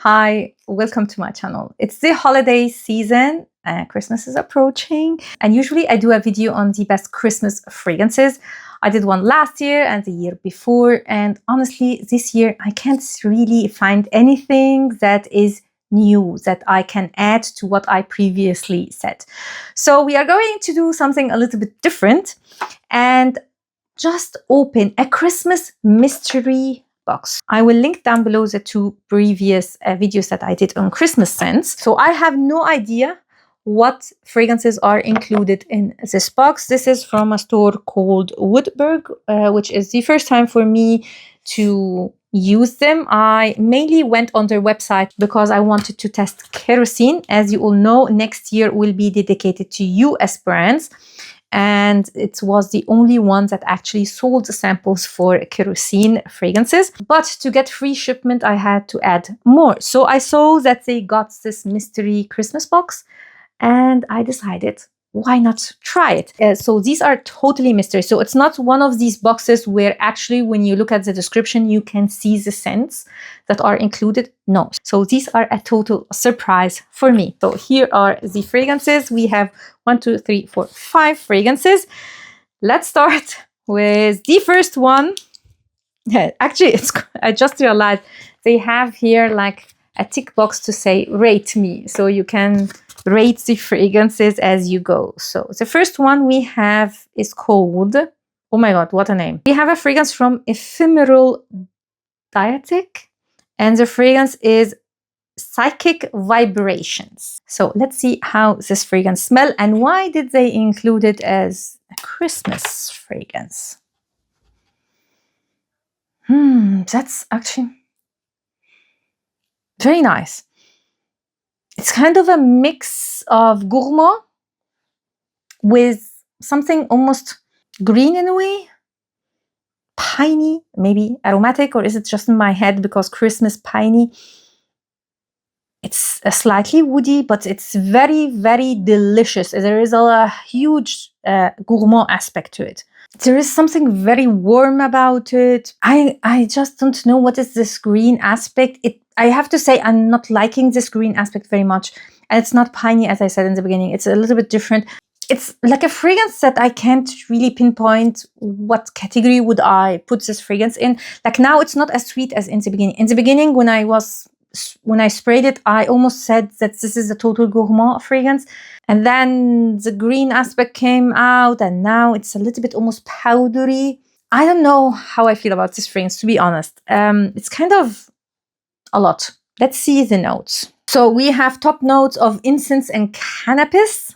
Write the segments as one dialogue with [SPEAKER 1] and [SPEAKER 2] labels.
[SPEAKER 1] Hi, welcome to my channel. It's the holiday season. Christmas is approaching, and usually I do a video on the best Christmas fragrances. I did one last year and the year before, and honestly, this year I can't really find anything that is new that I can add to what I previously said. So we are going to do something a little bit different and just open a Christmas mystery box. I will link down below the two previous videos that I did on Christmas scents. So I have no idea what fragrances are included in this box. This is from a store called Woodburg, which is the first time for me to use them. I mainly went on their website because I wanted to test kerosene. As you all know, next year will be dedicated to US brands. And it was the only one that actually sold samples for kerosene fragrances. But to get free shipment, I had to add more. So I saw that they got this mystery Christmas box, and I decided, why not try it? So these are totally mystery. So it's not one of these boxes where actually when you look at the description, you can see the scents that are included. No. So these are a total surprise for me. So here are the fragrances. We have 1, 2, 3, 4, 5 fragrances. Let's start with the first one. Actually, I just realized they have here like a tick box to say rate me. So you can rate the fragrances as you go. So the first one we have is called, oh my god, what a name. We have a fragrance from Ephemeral Dietic, and the fragrance is Psychic Vibrations. So let's see how this fragrance smells and why did they include it as a Christmas fragrance. That's actually very nice. It's kind of a mix of gourmand with something almost green in a way, piney, maybe aromatic, or is it just in my head because Christmas piney? It's slightly woody, but it's very, very delicious. There is a huge gourmand aspect to it. There is something very warm about it. I just don't know what is this green aspect. I have to say I'm not liking this green aspect very much. And it's not piney, as I said in the beginning. It's a little bit different. It's like a fragrance that I can't really pinpoint what category would I put this fragrance in. Like now it's not as sweet as in the beginning. In the beginning, when I sprayed it, I almost said that this is a total gourmand fragrance. And then the green aspect came out, and now it's a little bit almost powdery. I don't know how I feel about this fragrance, to be honest. It's kind of a lot. Let's see the notes. So we have top notes of incense and cannabis.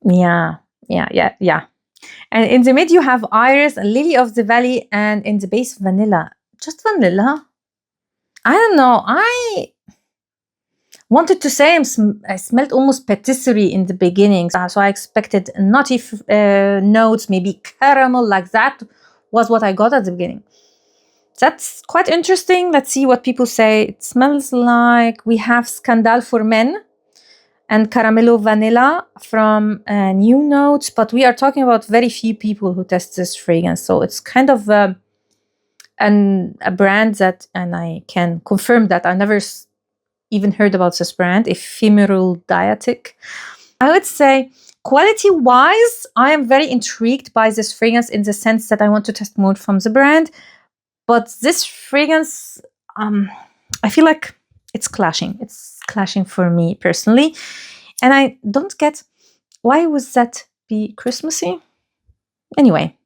[SPEAKER 1] Yeah. And in the mid, you have iris, lily of the valley, and in the base, vanilla. Just vanilla? I don't know. I wanted to say I smelled almost patisserie in the beginning. So I expected nutty notes, maybe caramel, like that was what I got at the beginning. That's quite interesting. Let's see what people say. It smells like we have Scandal for Men and Caramello Vanilla from New Notes, but we are talking about very few people who test this fragrance. So it's kind of a brand that, and I can confirm that I never even heard about this brand, Ephemeral Dietic. I would say quality-wise, I am very intrigued by this fragrance in the sense that I want to test more from the brand. But this fragrance, I feel like it's clashing. It's clashing for me personally. And I don't get, why would that be Christmassy? Anyway,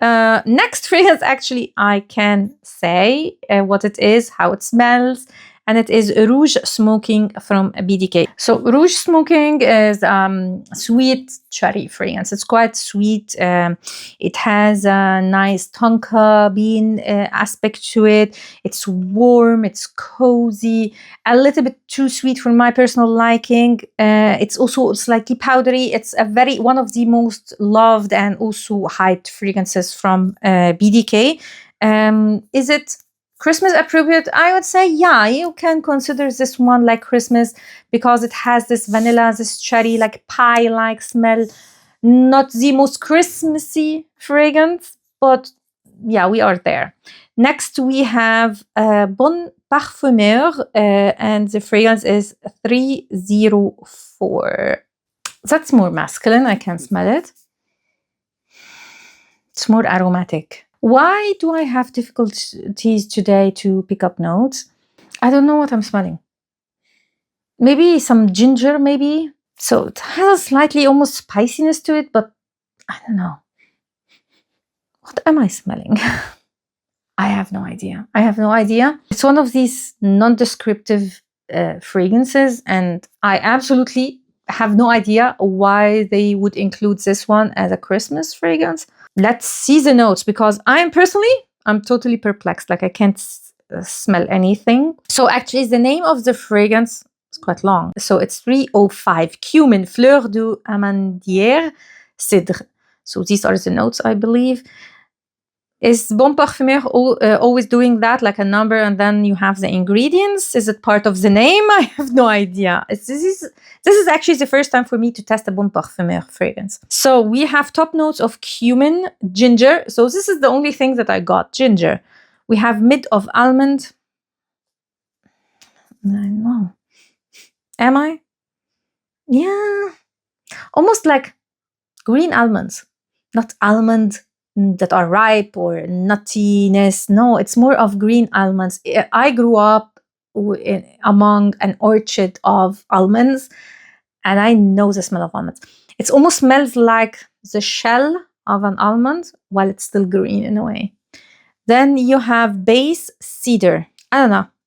[SPEAKER 1] next fragrance, actually, I can say what it is, how it smells, and it is Rouge Smoking from BDK. So Rouge Smoking is sweet cherry fragrance. It's quite sweet. It has a nice tonka bean aspect to it. It's warm, it's cozy, a little bit too sweet for my personal liking. It's also slightly powdery. It's one of the most loved and also hyped fragrances from BDK. Is it Christmas appropriate? I would say, yeah, you can consider this one like Christmas because it has this vanilla, this cherry, like pie-like smell. Not the most Christmassy fragrance, but yeah, we are there. Next, we have Bon Parfumeur, and the fragrance is 304. That's more masculine. I can smell it. It's more aromatic. Why do I have difficulties today to pick up notes? I don't know what I'm smelling. Maybe some ginger, maybe. So it has a slightly almost spiciness to it, but I don't know. What am I smelling? I have no idea. I have no idea. It's one of these non-descriptive fragrances, and I absolutely have no idea why they would include this one as a Christmas fragrance. Let's see the notes, because I'm totally perplexed. Like I can't smell anything. So actually the name of the fragrance is quite long. So it's 305. Cumin, fleur d'amandière, cèdre. So these are the notes, I believe. Is Bon Parfumeur always doing that, like a number and then you have the ingredients? Is it part of the name? I have no idea. This is actually the first time for me to test a Bon Parfumeur fragrance. So we have top notes of cumin, ginger. So this is the only thing that I got, ginger. We have mid of almond. I know. Am I? Yeah. Almost like green almonds, not almond that are ripe or nuttiness. No, it's more of green almonds. I grew up among an orchard of almonds, and I know the smell of almonds. It almost smells like the shell of an almond while it's still green in a way. Then you have base cedar. I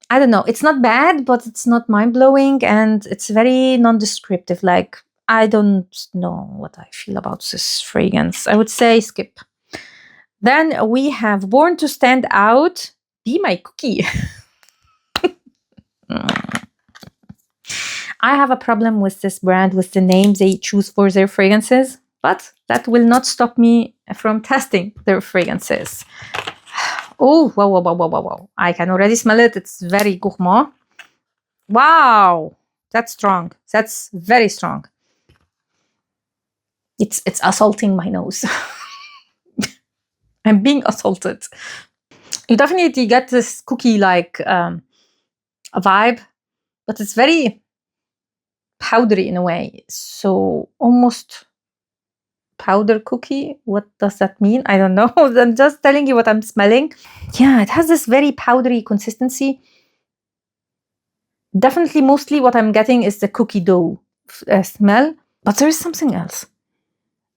[SPEAKER 1] don't know. It's not bad, but it's not mind-blowing, and it's very non-descriptive. Like, I don't know what I feel about this fragrance. I would say skip. Then we have Born to Stand Out, Be My Cookie. I have a problem with this brand, with the names they choose for their fragrances, but that will not stop me from testing their fragrances. Oh, wow. I can already smell it. It's very gourmand. Wow, that's strong. That's very strong. It's assaulting my nose. I'm being assaulted. You definitely get this cookie-like a vibe, but it's very powdery in a way. So almost powder cookie. What does that mean? I don't know. I'm just telling you what I'm smelling. Yeah, it has this very powdery consistency. Definitely, mostly what I'm getting is the cookie dough smell, but there is something else.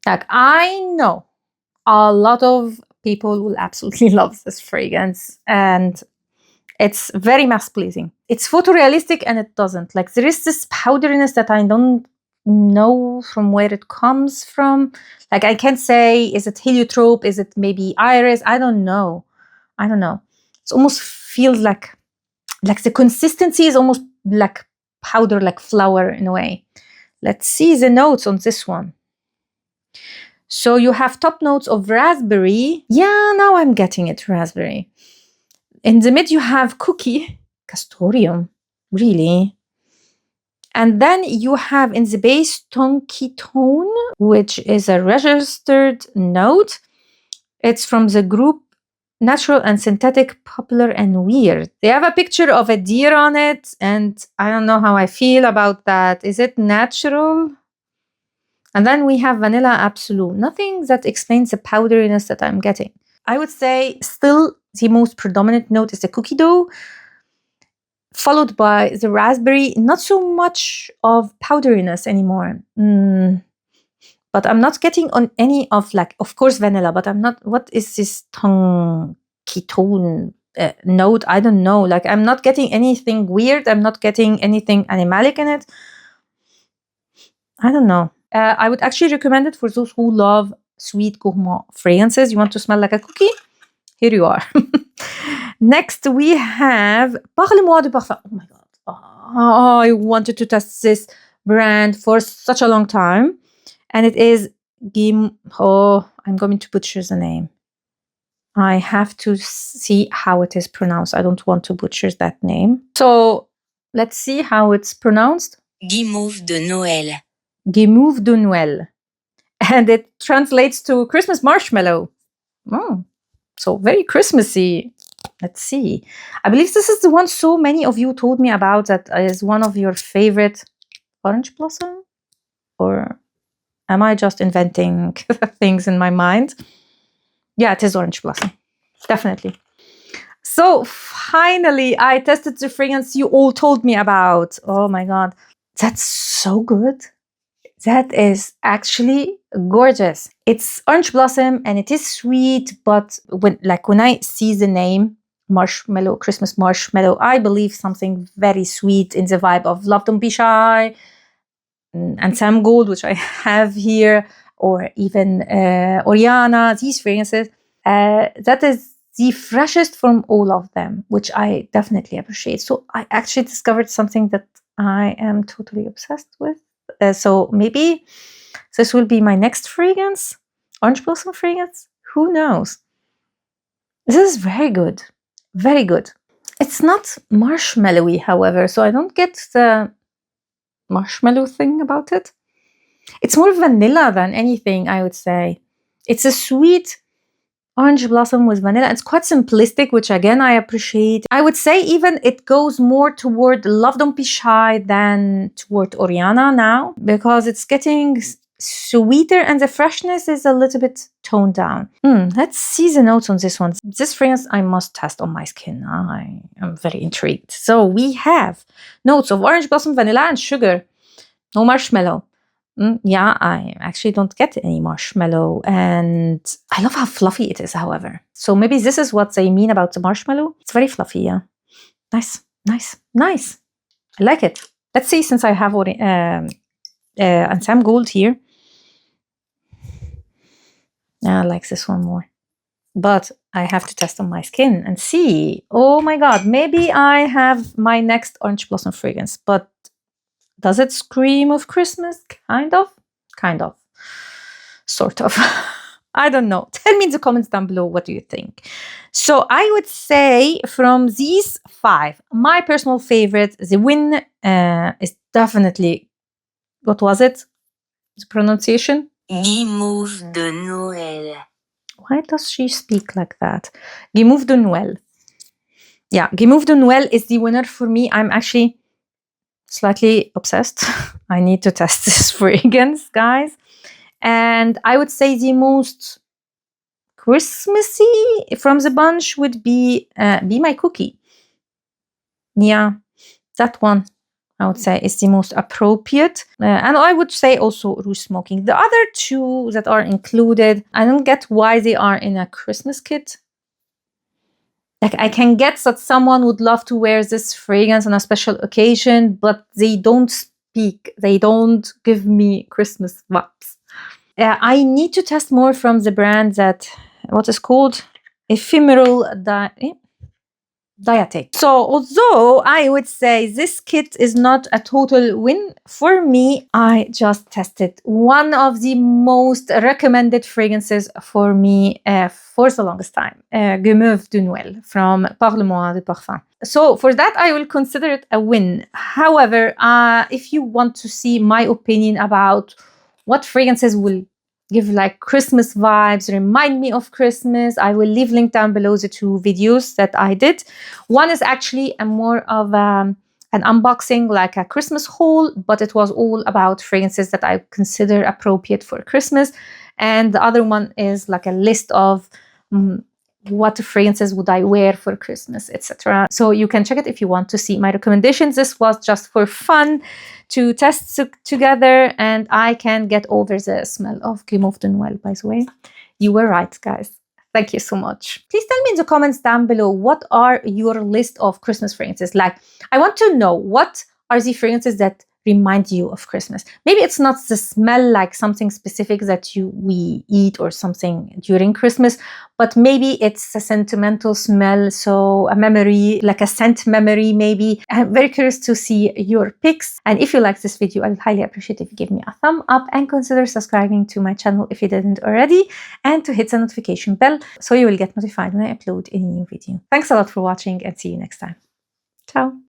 [SPEAKER 1] Like, I know a lot of people will absolutely love this fragrance, and it's very mass pleasing. It's photorealistic and it doesn't. Like, there is this powderiness that I don't know from where it comes from. Like, I can't say, is it heliotrope? Is it maybe iris? I don't know. It almost feels like the consistency is almost like powder, like flour in a way. Let's see the notes on this one. So you have top notes of raspberry. Yeah, now I'm getting it, raspberry. In the mid, you have cookie, castoreum, really. And then you have in the base tonkitone, which is a registered note. It's from the group Natural and Synthetic, Popular and Weird. They have a picture of a deer on it, and I don't know how I feel about that. Is it natural? And then we have Vanilla Absolute. Nothing that explains the powderiness that I'm getting. I would say still the most predominant note is the cookie dough, followed by the raspberry. Not so much of powderiness anymore. But I'm not getting on any of, like, of course, vanilla, but I'm not, what is this tongue ketone note? I don't know. Like, I'm not getting anything weird. I'm not getting anything animalic in it. I don't know. I would actually recommend it for those who love sweet gourmand fragrances. You want to smell like a cookie? Here you are. Next, we have Parle-moi de parfum. Oh my God. Oh, I wanted to test this brand for such a long time. And it is I'm going to butcher the name. I have to see how it is pronounced. I don't want to butcher that name. So let's see how it's pronounced.
[SPEAKER 2] Guimauve de Noël.
[SPEAKER 1] Guimauve de Noël. And it translates to Christmas marshmallow. Oh, so very Christmassy. Let's see. I believe this is the one so many of you told me about, that is one of your favorite. Orange Blossom? Or am I just inventing things in my mind? Yeah, it is Orange Blossom. Definitely. So finally, I tested the fragrance you all told me about. Oh my God. That's so good. That is actually gorgeous. It's Orange Blossom and it is sweet, but when I see the name marshmallow, Christmas marshmallow, I believe something very sweet in the vibe of Love Don't Be Shy and Sam Gold, which I have here, or even Oriana, these fragrances. That is the freshest from all of them, which I definitely appreciate. So I actually discovered something that I am totally obsessed with. So maybe this will be my next fragrance, Orange Blossom fragrance. Who knows? This is very good. Very good. It's not marshmallowy, however, so I don't get the marshmallow thing about it. It's more vanilla than anything, I would say. It's a sweet Orange Blossom with vanilla. It's quite simplistic, which again I appreciate. I would say even it goes more toward Love Don't Be Shy than toward Oriana now, because it's getting sweeter and the freshness is a little bit toned down. Let's see the notes on this one. This fragrance I must test on my skin. I am very intrigued. So we have notes of Orange Blossom, vanilla, and sugar. No marshmallow. Yeah, I actually don't get any marshmallow, and I love how fluffy it is, however. So maybe this is what they mean about the marshmallow. It's very fluffy, yeah. Nice, nice, nice. I like it. Let's see, since I have and Sam Gold here. I like this one more. But I have to test on my skin and see. Oh my God, maybe I have my next Orange Blossom fragrance, but does it scream of Christmas? Kind of. Sort of. I don't know. Tell me in the comments down below, what do you think? So I would say from these 5, my personal favorite, the win is definitely, what was it? The pronunciation?
[SPEAKER 2] Guimauve de Noël.
[SPEAKER 1] Why does she speak like that? Guimauve de Noël. Yeah, Guimauve de Noël is the winner for me. I'm actually slightly obsessed. I need to test this fragrance, guys. And I would say the most Christmassy from the bunch would be Be My Cookie. Yeah, that one I would say is the most appropriate. And I would say also Rouge Smoking. The other 2 that are included, I don't get why they are in a Christmas kit. Like, I can get that someone would love to wear this fragrance on a special occasion, but they don't speak. They don't give me Christmas vibes. I need to test more from the brand that, what is called? Ephemeral Diatic. So although I would say this kit is not a total win for me, I just tested one of the most recommended fragrances for me for the longest time, Guimauve de Noël from Parfumeur de Parfum. So for that, I will consider it a win. However, if you want to see my opinion about what fragrances will give like Christmas vibes, remind me of Christmas, I will leave link down below the 2 videos that I did. One is actually a more of an unboxing, like a Christmas haul, but it was all about fragrances that I consider appropriate for Christmas. And the other one is like a list of what fragrances would I wear for Christmas, etc. So you can check it if you want to see my recommendations. This was just for fun to test together, and I can get over the smell of Guimauve de Noël, by the way. You were right, guys. Thank you so much. Please tell me in the comments down below, what are your list of Christmas fragrances? Like, I want to know, what are the fragrances that remind you of Christmas? Maybe it's not the smell, like something specific that we eat or something during Christmas, but maybe it's a sentimental smell, so a memory, like a scent memory maybe. I'm very curious to see your picks. And if you like this video, I'd highly appreciate if you give me a thumb up and consider subscribing to my channel if you didn't already, and to hit the notification bell so you will get notified when I upload any new video. Thanks a lot for watching, and see you next time. Ciao.